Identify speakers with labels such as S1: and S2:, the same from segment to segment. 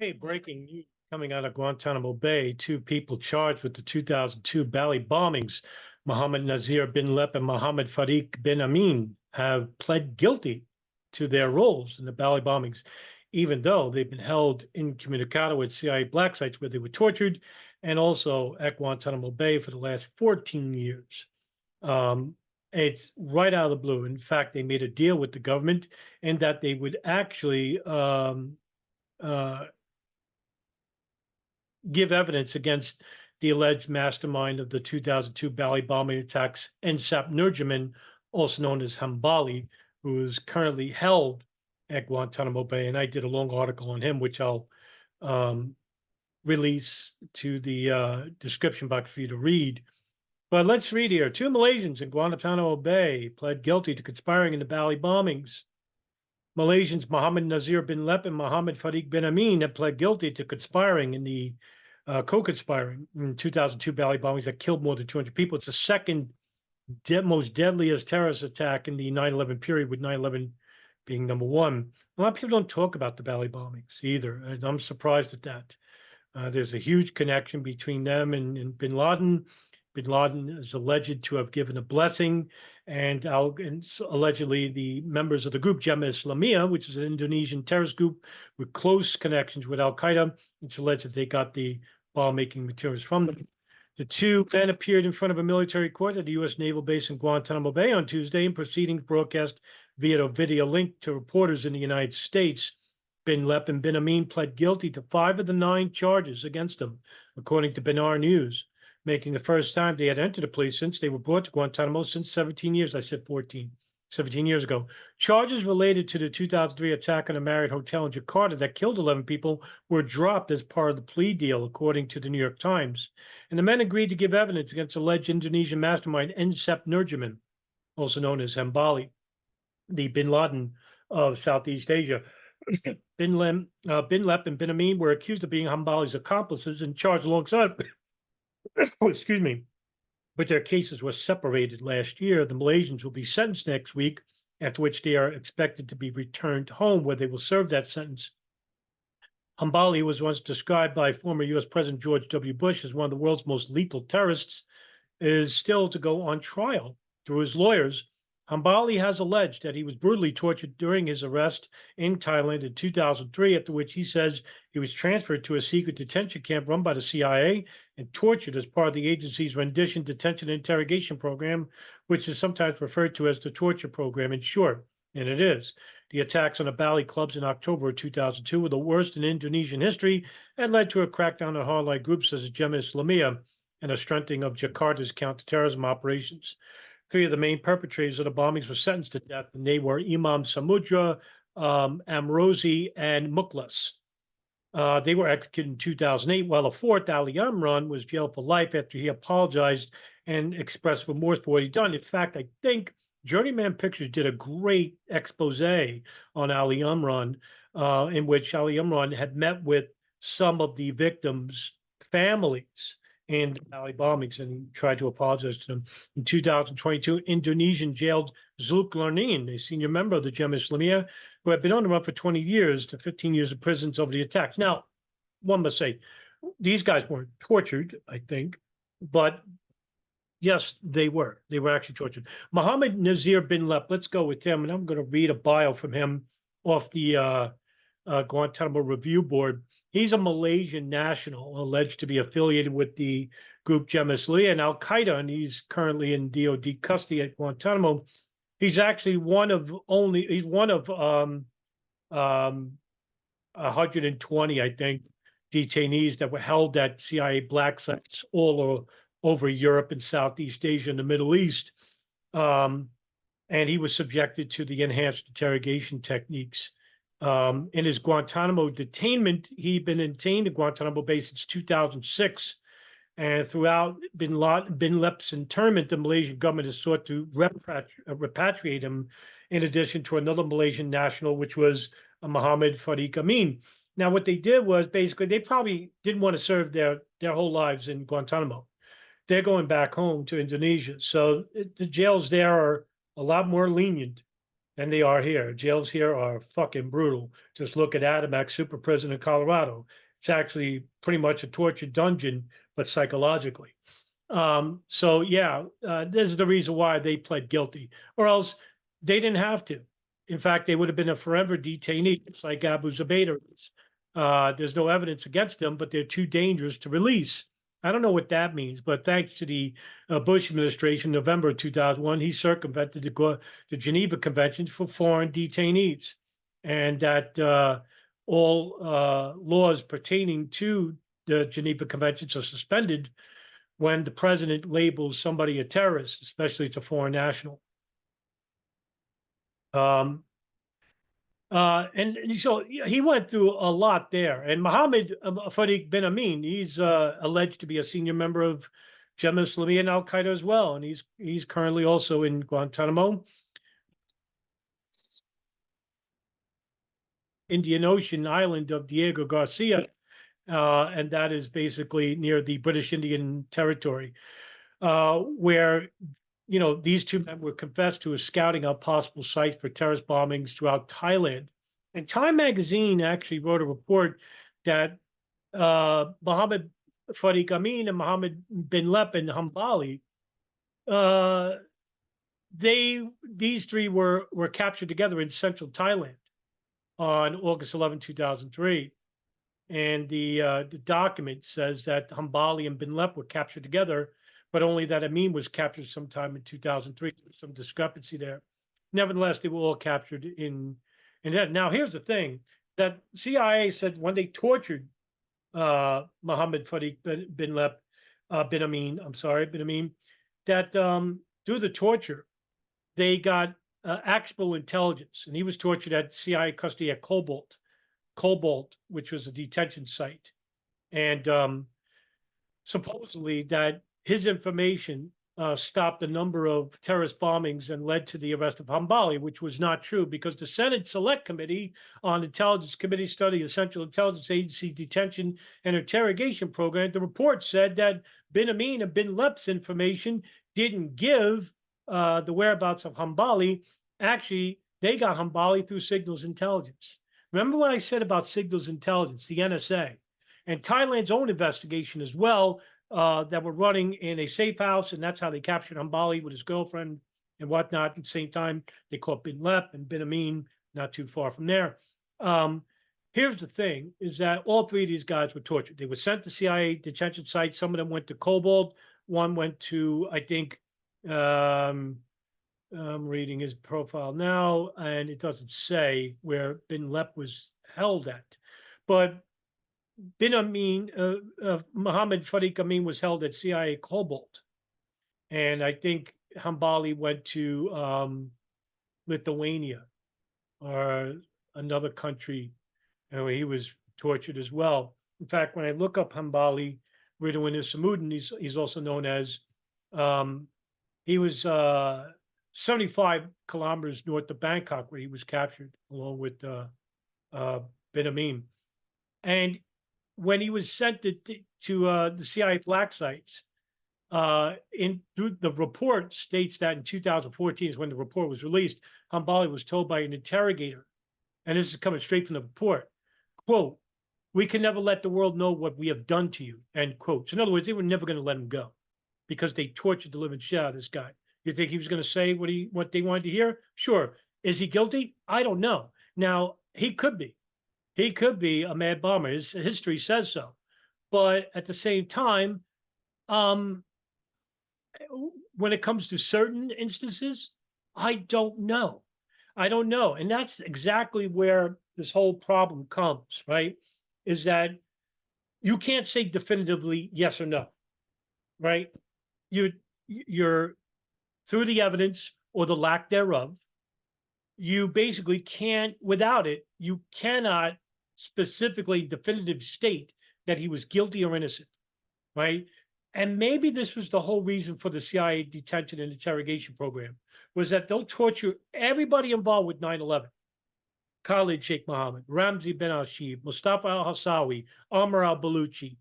S1: Hey, breaking news coming out of Guantanamo Bay. Two people charged with the 2002 Bali bombings, Mohammed Nazir bin Lep and Mohammed Farik bin Amin, have pled guilty to their roles in the Bali bombings, even though they've been held incommunicado at CIA black sites where they were tortured and also at Guantanamo Bay for the last 14 years. Um, it's right out of the blue. In fact, they made a deal with the government in that they would actually uh, give evidence against the alleged mastermind of the 2002 Bali bombing attacks, Isamuddin, also known as Hambali, who is currently held at Guantanamo Bay. And I did a long article on him, which I'll um, release to the description box for you to read. But let's read here. Two Malaysians in Guantanamo Bay pled guilty to conspiring in the Bali bombings. Malaysians Mohammed Nazir bin Lep and Mohammed Farik bin Amin have pled guilty to conspiring in the co-conspiring in 2002 Bali bombings that killed more than 200 people. It's the second most deadliest terrorist attack in the 9/11 period, with 9/11 being number one. A lot of people don't talk about the Bali bombings either, and I'm surprised at that. There's a huge connection between them and bin Laden. Bin Laden is alleged to have given a blessing, and allegedly the members of the group Jemaah Islamiyah, which is an Indonesian terrorist group with close connections with Al Qaeda, it's alleged that they got the bomb-making materials from them. The two men appeared in front of a military court at the U.S. Naval Base in Guantanamo Bay on Tuesday, in proceedings broadcast via a video link to reporters in the United States. Bin Lep and Bin Amin pled guilty to 5 of the 9 charges against them, according to Benar News, making the first time they had entered a plea since they were brought to Guantanamo since 17 years. I said 17 years ago. Charges related to the 2003 attack on a Marriott hotel in Jakarta that killed 11 people were dropped as part of the plea deal, according to the New York Times. And the men agreed to give evidence against alleged Indonesian mastermind Isamuddin, also known as Hambali, the bin Laden of Southeast Asia. Bin Lep and Bin Amin were accused of being Hambali's accomplices and charged alongside, excuse me, but their cases were separated last year. The Malaysians will be sentenced next week, after which they are expected to be returned home, where they will serve that sentence. Hambali was once described by former U.S. President George W. Bush as one of the world's most lethal terrorists, is still to go on trial. Through his lawyers, Hambali has alleged that he was brutally tortured during his arrest in Thailand in 2003, after which he says he was transferred to a secret detention camp run by the CIA and tortured as part of the agency's rendition detention and interrogation program, which is sometimes referred to as the torture program in short, and it is. The attacks on the Bali clubs in October of 2002 were the worst in Indonesian history and led to a crackdown on hardline groups such as Jemaah Islamiyah and a strengthening of Jakarta's counterterrorism operations. 3 of the main perpetrators of the bombings were sentenced to death, and they were Imam Samudra, Amrozi, and Mukhlas. They were executed in 2008, while a 4th, Ali Imran, was jailed for life after he apologized and expressed remorse for what he'd done. In fact, I think Journeyman Pictures did a great expose on Ali Imran, in which Ali Imran had met with some of the victims' families in the Bali bombings and tried to apologize to them. In 2022, Indonesian jailed Zulkarnain, a senior member of the Jemaah Islamiyah, who had been on the run for 20 years to 15 years of prison over the attacks. Now, one must say, these guys weren't tortured, I think, but yes, they were. They were actually tortured. Mohammed Nazir bin Lep, let's go with him, and I'm going to read a bio from him off the Guantanamo Review Board. He's a Malaysian national alleged to be affiliated with the group Jemaah Islamiyah and Al Qaeda, and he's currently in DOD custody at Guantanamo. He's actually one of 120, I think, detainees that were held at CIA black sites all over Europe and Southeast Asia and the Middle East. And he was subjected to the enhanced interrogation techniques. In his Guantanamo detainment, he'd been detained at Guantanamo Bay since 2006. And throughout bin Lep's internment, the Malaysian government has sought to repatriate him, in addition to another Malaysian national, which was Mohammed Farik Amin. Now, what they did was basically they probably didn't want to serve their whole lives in Guantanamo. They're going back home to Indonesia. So the jails there are a lot more lenient and they are here. Jails here are fucking brutal. Just look at Adamak Super Prison in Colorado. It's actually pretty much a torture dungeon, but psychologically. So yeah, this is the reason why they pled guilty, or else they didn't have to. In fact, they would have been a forever detainee, just like Abu Zubaydah is. There's no evidence against them, but they're too dangerous to release. I don't know what that means, but thanks to the Bush administration, November 2001, he circumvented the Geneva Conventions for foreign detainees, and that all laws pertaining to the Geneva Conventions are suspended when the president labels somebody a terrorist, especially it's a foreign national. Um, and so he went through a lot there. And Mohammed Farik bin Amin, he's alleged to be a senior member of Jemaah Islamiyah and Al Qaeda as well, and he's currently also in Guantanamo, Indian Ocean island of Diego Garcia, and that is basically near the British Indian Territory, where these two men were confessed to as scouting out possible sites for terrorist bombings throughout Thailand. And Time magazine actually wrote a report that Mohammed Farik Amin and Mohammed bin Lep and Hambali, these three were captured together in central Thailand on August 11, 2003. And the document says that Hambali and bin Lep were captured together, but only that Amin was captured sometime in 2003. There's some discrepancy there. Nevertheless, they were all captured in that. Now, here's the thing that CIA said when they tortured Mohammed Farik bin Lep, bin Amin, bin Amin, that through the torture, they got actual intelligence, and he was tortured at CIA custody at Cobalt, which was a detention site. And supposedly that his information stopped a number of terrorist bombings and led to the arrest of Hambali, which was not true because the Senate Select Committee on Intelligence Committee study the Central Intelligence Agency detention and interrogation program, the report said that bin Amin and bin Lep's information didn't give the whereabouts of Hambali. Actually, they got Hambali through signals intelligence. Remember what I said about signals intelligence, the NSA, and Thailand's own investigation as well, that were running in a safe house, and that's how they captured Hambali with his girlfriend and whatnot. At the same time, they caught bin Lep and bin Amin not too far from there. Here's the thing, is that all three of these guys were tortured. They were sent to CIA detention sites. Some of them went to Cobalt. One went to, I think, I'm reading his profile now, and it doesn't say where bin Lep was held at. But bin Amin, Mohammed Farik Amin was held at CIA Cobalt. And I think Hambali went to Lithuania or another country where he was tortured as well. In fact, when I look up Hambali, Riduan Isamuddin, he's also known as, he was 75 kilometers north of Bangkok, where he was captured along with bin Amin. And when he was sent to the CIA black sites, through the report states that in 2014 is when the report was released, Hambali was told by an interrogator, and this is coming straight from the report, quote, "We can never let the world know what we have done to you," end quote. So in other words, they were never going to let him go because they tortured the living shit out of this guy. You think he was going to say what they wanted to hear? Sure. Is he guilty? I don't know. Now, he could be. He could be a mad bomber. His history says so. But at the same time, when it comes to certain instances, I don't know. I don't know. And that's exactly where this whole problem comes, right? Is that you can't say definitively yes or no, right? You're through the evidence or the lack thereof, you basically can't, without it, you cannot specifically definitive state that he was guilty or innocent, right? And maybe this was the whole reason for the CIA detention and interrogation program, was that they'll torture everybody involved with 9/11. Khalid Sheikh Mohammed, Ramzi bin al-Shib, Mustafa al-Hassawi, Amr al-Baluchi,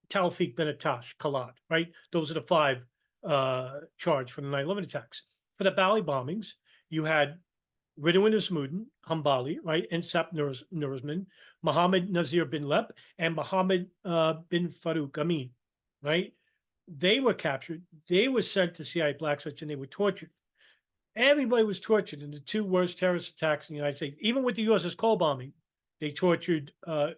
S1: Tawfiq bin Atash, Khalad, right? Those are the five charged for the 9/11 attacks. for the Bali bombings, you had Riduan Isamuddin, Hambali, right, and Sap Nurisman, Mohammed Nazir bin Lep, and Mohammed bin Farik Amin, right? They were captured. They were sent to CIA black sites and they were tortured. Everybody was tortured in the two worst terrorist attacks in the United States. Even with the USS Cole bombing, they tortured Taufik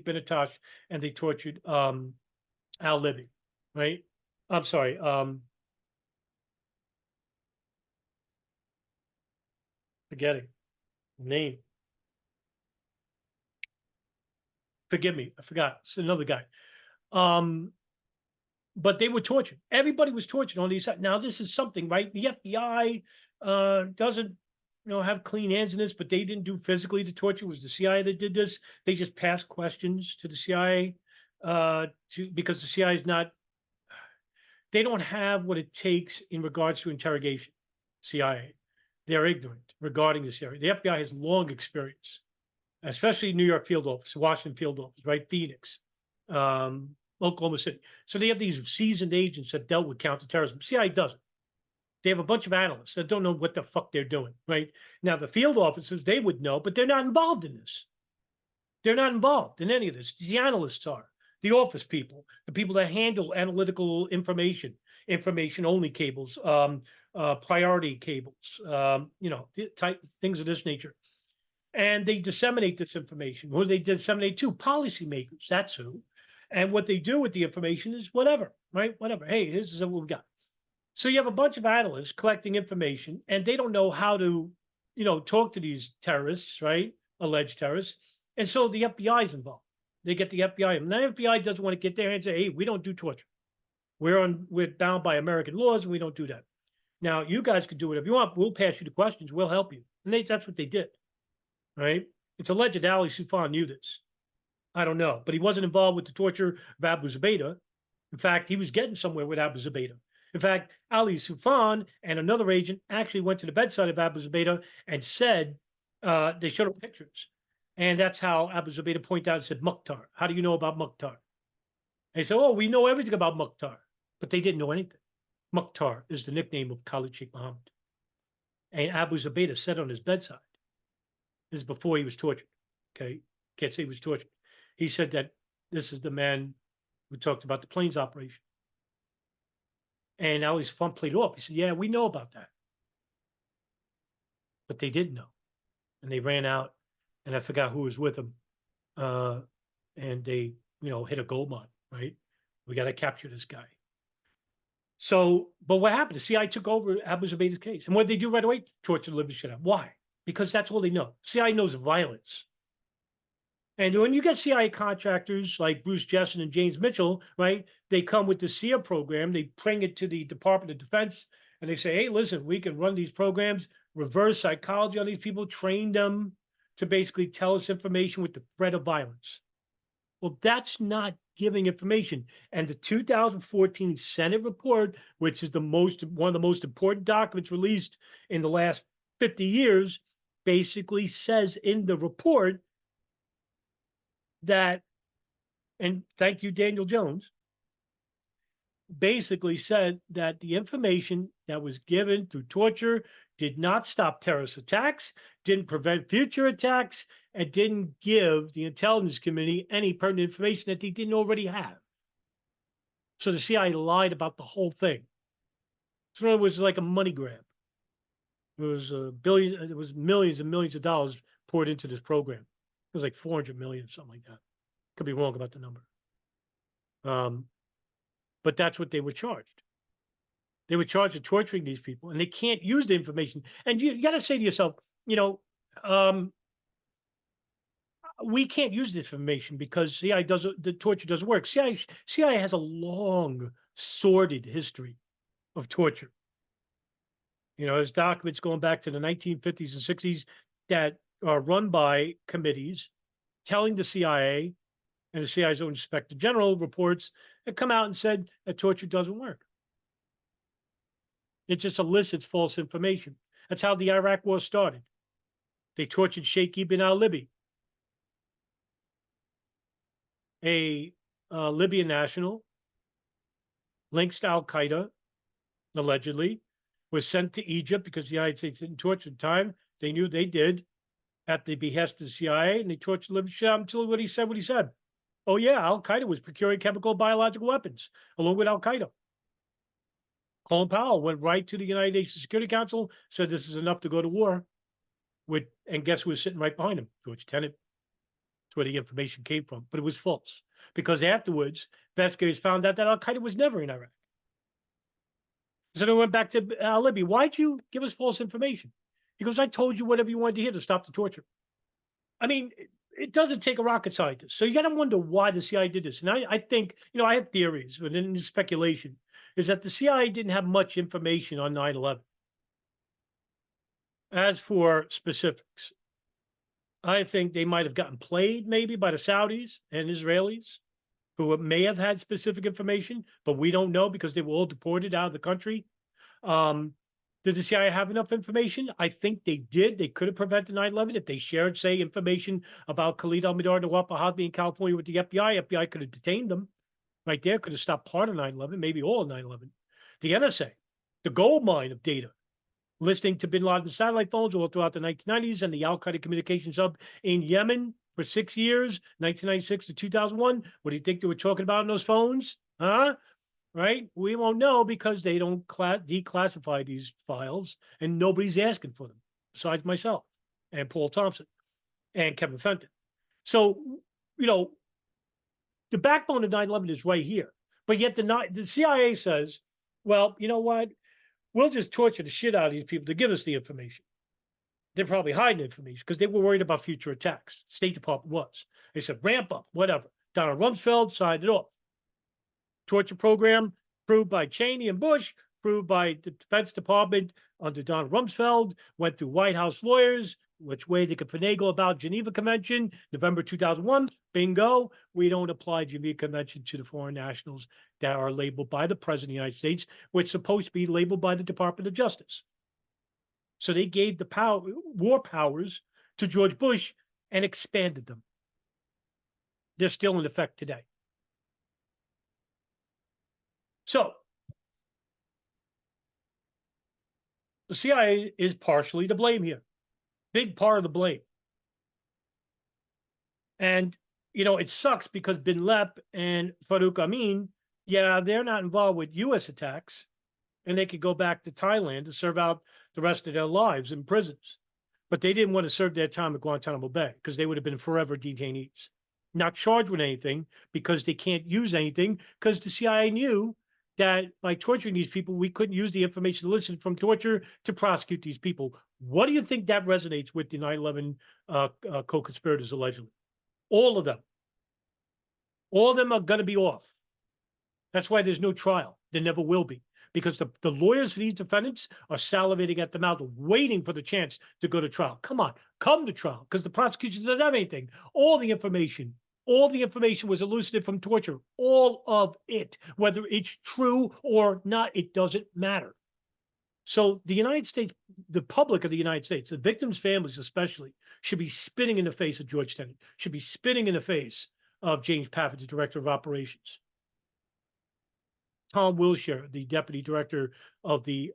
S1: bin Attash and they tortured al-Libi, right? I'm sorry. Forgetting name. Forgive me. I forgot. It's another guy. Um, but they were tortured. Everybody was tortured on these sides. Now, this is something, right? The FBI doesn't, have clean hands in this, but they didn't do physically the torture. It was the CIA that did this. They just passed questions to the CIA because the CIA is not. They don't have what it takes in regards to interrogation. CIA, they're ignorant regarding this area. The FBI has long experience, especially New York field office, Washington field office, right? Phoenix, Oklahoma City. So they have these seasoned agents that dealt with counterterrorism. CIA doesn't. They have a bunch of analysts that don't know what the fuck they're doing, right? Now, the field officers, they would know, but they're not involved in this. They're not involved in any of this. The analysts are, the office people, the people that handle analytical information only cables, priority cables, type things of this nature. And they disseminate this information. Who they disseminate to? Policymakers. That's who. And what they do with the information is whatever, right? Whatever. Hey, this is what we got. So you have a bunch of analysts collecting information, and they don't know how to, talk to these terrorists, right? Alleged terrorists. And so the FBI is involved. They get the FBI, and the FBI doesn't want to get there and say, "Hey, we don't do torture. We're bound by American laws, and we don't do that." Now you guys could do whatever you want. We'll pass you the questions. We'll help you. And that's what they did, right? It's alleged Ali Soufan knew this. I don't know, but he wasn't involved with the torture of Abu Zubaydah. In fact, he was getting somewhere with Abu Zubaydah. In fact, Ali Soufan and another agent actually went to the bedside of Abu Zubaydah and said, they showed him pictures. And that's how Abu Zubaydah pointed out and said, Mukhtar, how do you know about Mukhtar? And they said, oh, we know everything about Mukhtar. But they didn't know anything. Mukhtar is the nickname of Khalid Sheikh Mohammed. And Abu Zubaydah said on his bedside, this is before he was tortured. Okay. Can't say he was tortured. He said that this is the man who talked about the planes operation. And Ali Soufan played off. He said, yeah, we know about that. But they didn't know. And they ran out, and I forgot who was with them. And they, hit a gold mine, right? We got to capture this guy. So, but what happened? The CIA took over Abu Zubaydah's case. And what did they do right away? Torture the living shit out. Why? Because that's all they know. CIA knows violence. And when you get CIA contractors like Bruce Jessen and James Mitchell, right, they come with the SEER program, they bring it to the Department of Defense, and they say, hey, listen, we can run these programs, reverse psychology on these people, train them to basically tell us information with the threat of violence. Well, that's not giving information. And the 2014 Senate report, which is one of the most important documents released in the last 50 years, basically says in the report that, and thank you, Daniel Jones, basically said that the information that was given through torture did not stop terrorist attacks, didn't prevent future attacks, and didn't give the intelligence community any pertinent information that they didn't already have. So the CIA lied about the whole thing. So it was like a money grab. It was it was millions and millions of dollars poured into this program. It was like 400 million, something like that. Could be wrong about the number. But that's what they were charged. They were charged with torturing these people, and they can't use the information. And you got to say to yourself, we can't use this information because the torture doesn't work. CIA has a long, sordid history of torture. There's documents going back to the 1950s and 60s that are run by committees telling the CIA, and the CIA's own inspector general reports that come out and said that torture doesn't work. It just elicits false information. That's how the Iraq War started. They tortured Sheikh Ibn al-Libi, a Libyan national, links to Al-Qaeda, allegedly, was sent to Egypt because the United States didn't torture at the time. They knew they did at the behest of the CIA, and they tortured the living shit out until what he said. Oh, yeah, Al Qaeda was procuring chemical biological weapons along with Al Qaeda. Colin Powell went right to the United Nations Security Council, said this is enough to go to war with, and guess who was sitting right behind him? George Tenet. That's where the information came from, but it was false because afterwards, investigators found out that Al Qaeda was never in Iraq. So they went back to Libby. Why'd you give us false information? He goes, I told you whatever you wanted to hear to stop the torture. I mean, it doesn't take a rocket scientist. So you got to wonder why the CIA did this. And I think, I have theories, but in speculation, is that the CIA didn't have much information on 9/11. As for specifics, I think they might have gotten played maybe by the Saudis and Israelis, who may have had specific information, but we don't know because they were all deported out of the country. Did the CIA have enough information? I think they did. They could have prevented 9/11 if they shared, say, information about Khalid al-Mihdhar and Nawaf al-Hazmi in California with the FBI. FBI could have detained them right there, could have stopped part of 9/11, maybe all of 9/11. The NSA, the gold mine of data, listening to bin Laden's satellite phones all throughout the 1990s and the Al-Qaeda communications hub in Yemen for 6 years, 1996 to 2001. What do you think they were talking about in those phones? Huh? Right? We won't know because they don't declassify these files and nobody's asking for them besides myself and Paul Thompson and Kevin Fenton. So, the backbone of 9/11 is right here. But yet the CIA says, well, you know what? We'll just torture the shit out of these people to give us the information. They're probably hiding information because they were worried about future attacks. State Department was. They said, ramp up, whatever. Donald Rumsfeld signed it off. Torture program approved by Cheney and Bush, approved by the Defense Department under Donald Rumsfeld, went through White House lawyers, which way they could finagle about Geneva Convention, November 2001, bingo, we don't apply Geneva Convention to the foreign nationals that are labeled by the President of the United States, which is supposed to be labeled by the Department of Justice. So they gave the war powers to George Bush and expanded them. They're still in effect today. So the CIA is partially to blame here. Big part of the blame. And, it sucks because Bin Lep and Farik Amin, yeah, they're not involved with U.S. attacks, and they could go back to Thailand to serve out the rest of their lives in prisons. But they didn't want to serve their time at Guantanamo Bay because they would have been forever detainees. Not charged with anything because they can't use anything because the CIA knew that by torturing these people, we couldn't use the information elicited from torture to prosecute these people. What do you think that resonates with the 9/11 co-conspirators allegedly? All of them. All of them are going to be off. That's why there's no trial. There never will be. Because the lawyers for these defendants are salivating at the mouth, waiting for the chance to go to trial. Come on, come to trial, because the prosecution doesn't have anything. All the information was elicited from torture. All of it, whether it's true or not, it doesn't matter. So the United States, the public of the United States, the victims' families especially, should be spitting in the face of George Tenet, should be spitting in the face of James Pavitt, the director of operations. Tom Wilshire, the deputy director of the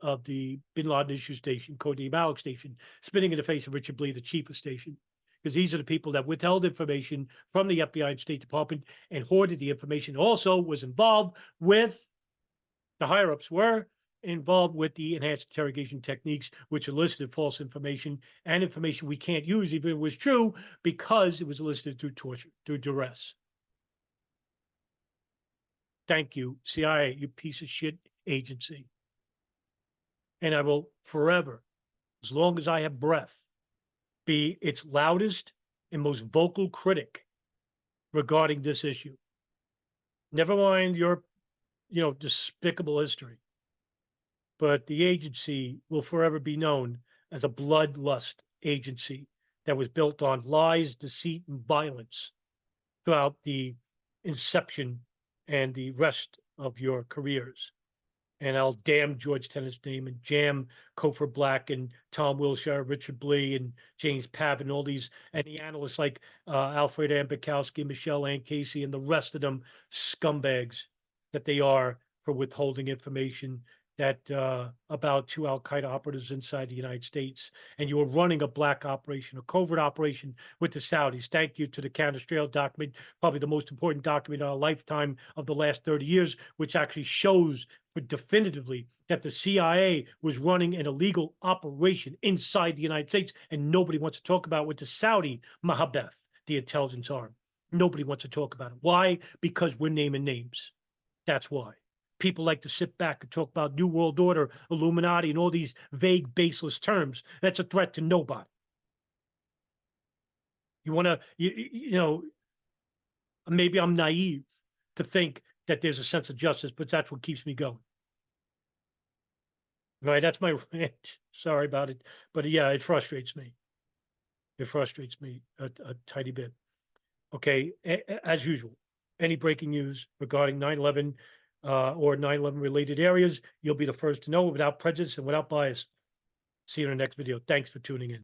S1: Bin Laden Issue Station, Cody Malik Station, spitting in the face of Richard Blee, the chief of station, because these are the people that withheld information from the FBI and State Department and hoarded the information. Also was involved with, the higher-ups were involved with the enhanced interrogation techniques, which elicited false information and information we can't use, even if it was true, because it was elicited through torture, through duress. Thank you, CIA, you piece of shit agency. And I will forever, as long as I have breath, be its loudest and most vocal critic regarding this issue. Never mind your, despicable history. But the agency will forever be known as a bloodlust agency that was built on lies, deceit, and violence throughout the inception and the rest of your careers. And I'll damn George Tenet's name and jam Cofer Black and Tom Wilshire, Richard Blee, and James Pavitt, and all these, and the analysts like Alfred Ambikowski, Michelle Ann Casey, and the rest of them scumbags that they are for withholding information that about 2 Al-Qaeda operatives inside the United States, and you were running a black operation, a covert operation with the Saudis. Thank you to the Candace Trail document, probably the most important document in our lifetime of the last 30 years, which actually shows definitively that the CIA was running an illegal operation inside the United States, and nobody wants to talk about with the Saudi Mahabeth, the intelligence arm. Nobody wants to talk about it. Why? Because we're naming names. That's why. People like to sit back and talk about New World Order, Illuminati, and all these vague, baseless terms. That's a threat to nobody. You want to, you know, maybe I'm naive to think that there's a sense of justice, but that's what keeps me going. Right? That's my rant. Sorry about it. But yeah, it frustrates me. It frustrates me a tiny bit. Okay. As usual, any breaking news regarding 9/11 or 9/11 related areas, you'll be the first to know without prejudice and without bias. See you in the next video. Thanks for tuning in.